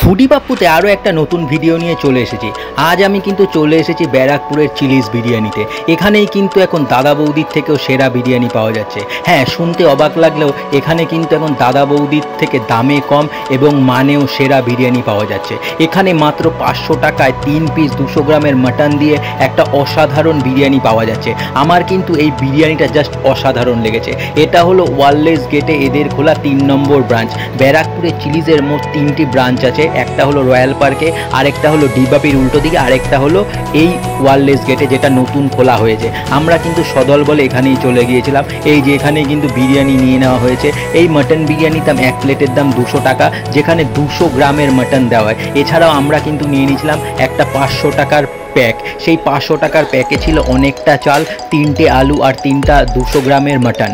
Foodie পাপ্পুতে আরও একটা নতুন ভিডিও নিয়ে চলে এসেছি। আজ আমি কিন্তু চলে এসেছি ব্যারাকপুরের চিলিজ বিরিয়ানিতে। এখানেই কিন্তু এখন দাদা বৌদির থেকেও সেরা বিরিয়ানি পাওয়া যাচ্ছে। হ্যাঁ, শুনতে অবাক লাগলেও এখানে কিন্তু এখন দাদা বৌদির থেকে দামে কম এবং মানেও সেরা বিরিয়ানি পাওয়া যাচ্ছে। এখানে মাত্র 500 টাকায় 3 পিস 200 গ্রামের মাটন দিয়ে একটা অসাধারণ বিরিয়ানি পাওয়া যাচ্ছে। আমার কিন্তু এই বিরিয়ানিটা জাস্ট অসাধারণ লেগেছে। এটা হলো ওয়ারলেস গেটে এদের খোলা 3 নম্বর ব্রাঞ্চ। ব্যারাকপুরের চিলিজের মোট 3টি ব্রাঞ্চ আছে। একটা হলো রয়্যাল পার্কে, আরেকটা হলো ডিবাপির উল্টো দিকে, আরেকটা হলো এই ওয়ারলেস গেটে যেটা নতুন খোলা হয়েছে। আমরা কিন্তু সদল বলে এখানেই চলে গিয়েছিলাম। এই যে এখানে কিন্তু বিরিয়ানি নিয়ে নেওয়া হয়েছে। এই মাটন বিরিয়ানির দাম 1 প্লেটের দাম 200 টাকা, যেখানে 200 গ্রামের মাটন দেওয়া হয়। এছাড়াও আমরা কিন্তু নিয়ে নিয়েছিলাম একটা 500 টাকার প্যাক। সেই 500 টাকার প্যাকে ছিল অনেকটা চাল, 3টে আলু আর 3টা 200 গ্রামের মাটন।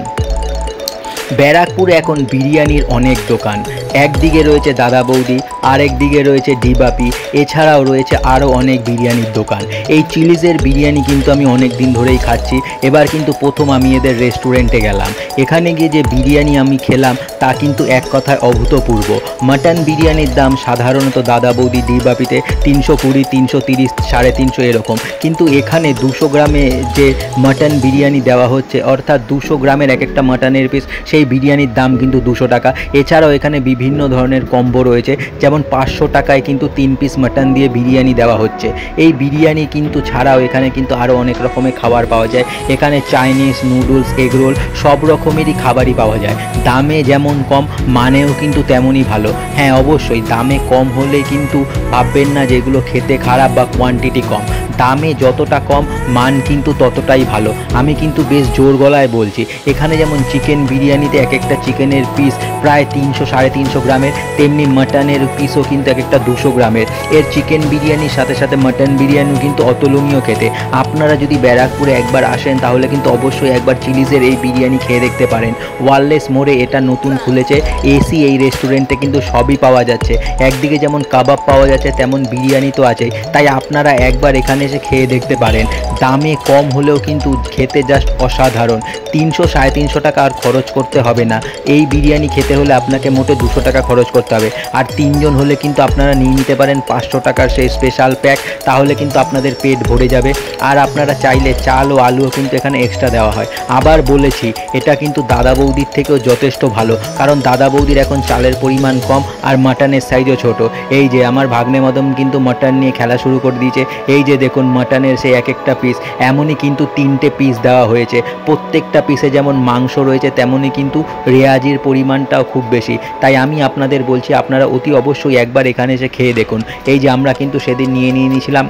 ব্যারাকপুরে এখন বিরিয়ানির অনেক দোকান। একদিকে রয়েছে দাদা বৌদি, আরেক দিকে রয়েছে ডিবাপি, এছাড়াও রয়েছে আরও অনেক বিরিয়ানির দোকান। এই চিলিজের বিরিয়ানি কিন্তু আমি অনেক দিন ধরেই খাচ্ছি। এবার কিন্তু প্রথম আমি এদের রেস্টুরেন্টে গেলাম। এখানে গিয়ে যে বিরিয়ানি আমি খেলাম তা কিন্তু এক কথায় অভূতপূর্ব। মাটন বিরিয়ানির দাম সাধারণত দাদা বৌদি ডিবাপিতে 320, 330, 350 এরকম, কিন্তু এখানে 200 গ্রামে যে মাটন বিরিয়ানি দেওয়া হচ্ছে, অর্থাৎ 200 গ্রামের এক একটা মাটনের পিস, সেই বিরিয়ানির দাম কিন্তু 200 টাকা। এছাড়াও এখানে বিভিন্ন ধরনের কম্বো রয়েছে, যেমন 500 টাকায় কিন্তু 3 পিস মাটন দিয়ে বিরিয়ানি দেওয়া হচ্ছে। এই বিরিয়ানি কিন্তু ছাড়াও এখানে কিন্তু আরও অনেক রকমের খাবার পাওয়া যায়। এখানে চাইনিজ, নুডলস, এগরোল সব রকমেরই খাবারই পাওয়া যায়। দামে যেমন কম, মানেও কিন্তু তেমনই ভালো। হ্যাঁ, অবশ্যই দামে কম হলে কিন্তু ভাববেন না যেগুলো খেতে খারাপ বা কোয়ান্টিটি কম। দামে যতটা কম, মান কিন্তু ততটাই ভালো। আমি কিন্তু বেশ জোর গলায় বলছি। এখানে যেমন চিকেন বিরিয়ানিতে এক একটা চিকেনের পিস প্রায় 300, 350 গ্রামের, তেমনি মাটনের পিসও কিন্তু এক একটা 200 গ্রামের। এর চিকেন বিরিয়ানির সাথে সাথে মাটন বিরিয়ানিও কিন্তু অতুলনীয় খেতে। আপনারা যদি ব্যারাকপুরে একবার আসেন তাহলে কিন্তু অবশ্যই একবার চিলিজের এই বিরিয়ানি খেয়ে দেখতে পারেন। ওয়ারলেস মোড়ে এটা নতুন খুলেছে। এসি এই রেস্টুরেন্টে কিন্তু সবই পাওয়া যাচ্ছে। একদিকে যেমন কাবাব পাওয়া যাচ্ছে, তেমন বিরিয়ানি তো আছেই। তাই আপনারা একবার এখানে এসে খেয়ে দেখতে পারেন। দামে কম হলেও কিন্তু খেতে জাস্ট অসাধারণ। 300, 350 টাকা আর খরচ করতে হবে না। এই বিরিয়ানি খেতে হলে আপনাকে মোটে 200 টাকা খরচ করতে হবে। আর 3 জন হলে কিন্তু আপনারা নিয়ে নিতে পারেন 500 টাকার সেই স্পেশাল প্যাক। তাহলে কিন্তু আপনাদের পেট ভরে যাবে। আর আপনারা চাইলে চাল ও আলুও কিন্তু এখানে এক্সট্রা দেওয়া হয়। আবার বলেছি, এটা কিন্তু দাদা বৌদির থেকেও যথেষ্ট ভালো, কারণ দাদা বৌদির এখন চালের পরিমাণ কম আর মাটনের সাইজও ছোট। এই যে আমার ভাগ্নে মদন কিন্তু মাটন নিয়ে খেলা শুরু করে দিয়েছে। এই যে দেখুন মাটনের সেই এক একটা পিস, এমনই কিন্তু 3টে পিস দেওয়া হয়েছে। প্রত্যেকটা পিসে যেমন মাংস রয়েছে, তেমনই কিন্তু রেয়াজির পরিমাণটাও খুব বেশি। তাই আমি আপনাদের বলছি, আপনারা অতি অবশ্যই একবার এখানে এসে খেয়ে দেখুন। এই যে আমরা কিন্তু সেদিন নিয়ে নিয়েছিলাম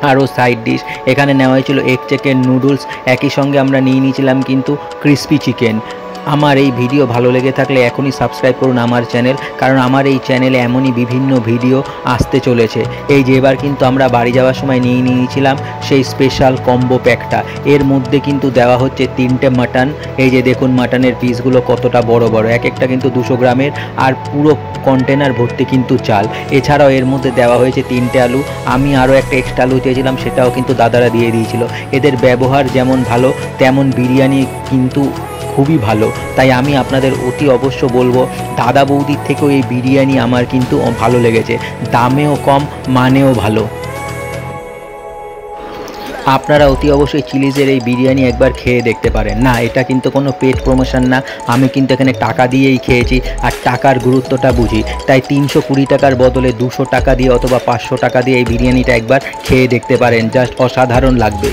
আরও সাইড ডিশ। এখানে নেওয়া হয়েছিল এগ চিকেন, নুডলস, একই সঙ্গে আমরা নিয়ে নিয়েছিলাম কিন্তু ক্রিস্পি চিকেন। আমার এই ভিডিও ভালো লেগে থাকলে এখনই সাবস্ক্রাইব করুন আমার চ্যানেল, কারণ আমার এই চ্যানেলে এমনই বিভিন্ন ভিডিও আসতে চলেছে। এই যে এবার কিন্তু আমরা বাড়ি যাওয়ার সময় নিয়ে নিয়েছিলাম সেই স্পেশাল কম্বো প্যাকটা। এর মধ্যে কিন্তু দেওয়া হচ্ছে 3টে মাটন। এই যে দেখুন মাটনের পিসগুলো কতটা বড় বড়, এক একটা কিন্তু 200 গ্রামের, আর পুরো কন্টেনার ভর্তি কিন্তু চাল। এছাড়াও এর মধ্যে দেওয়া হয়েছে 3টে আলু। আমি আরও একটা এক্সট্রা আলু চেয়েছিলাম, সেটাও কিন্তু দাদারা দিয়ে দিয়েছিল। এদের ব্যবহার যেমন ভালো, তেমন বিরিয়ানি কিন্তু খুবই ভালো। তাই আমি আপনাদের অতি অবশ্য বলবো, দাদা বৌদির থেকেও এই বিরিয়ানি আমার কিন্তু ভালো লেগেছে। দামেও কম, মানেও ভালো। আপনারা অতি অবশ্যই চিলিজের এই বিরিয়ানি একবার খেয়ে দেখতে পারেন। না, এটা কিন্তু কোনো পেড প্রমোশন না। আমি কিন্তু এখানে টাকা দিয়েই খেয়েছি, আর টাকার গুরুত্বটা বুঝি। তাই 320 টাকার বদলে 200 টাকা দিয়ে অথবা 500 টাকা দিয়ে এই বিরিয়ানিটা একবার খেয়ে দেখতে পারেন। জাস্ট অসাধারণ লাগবে।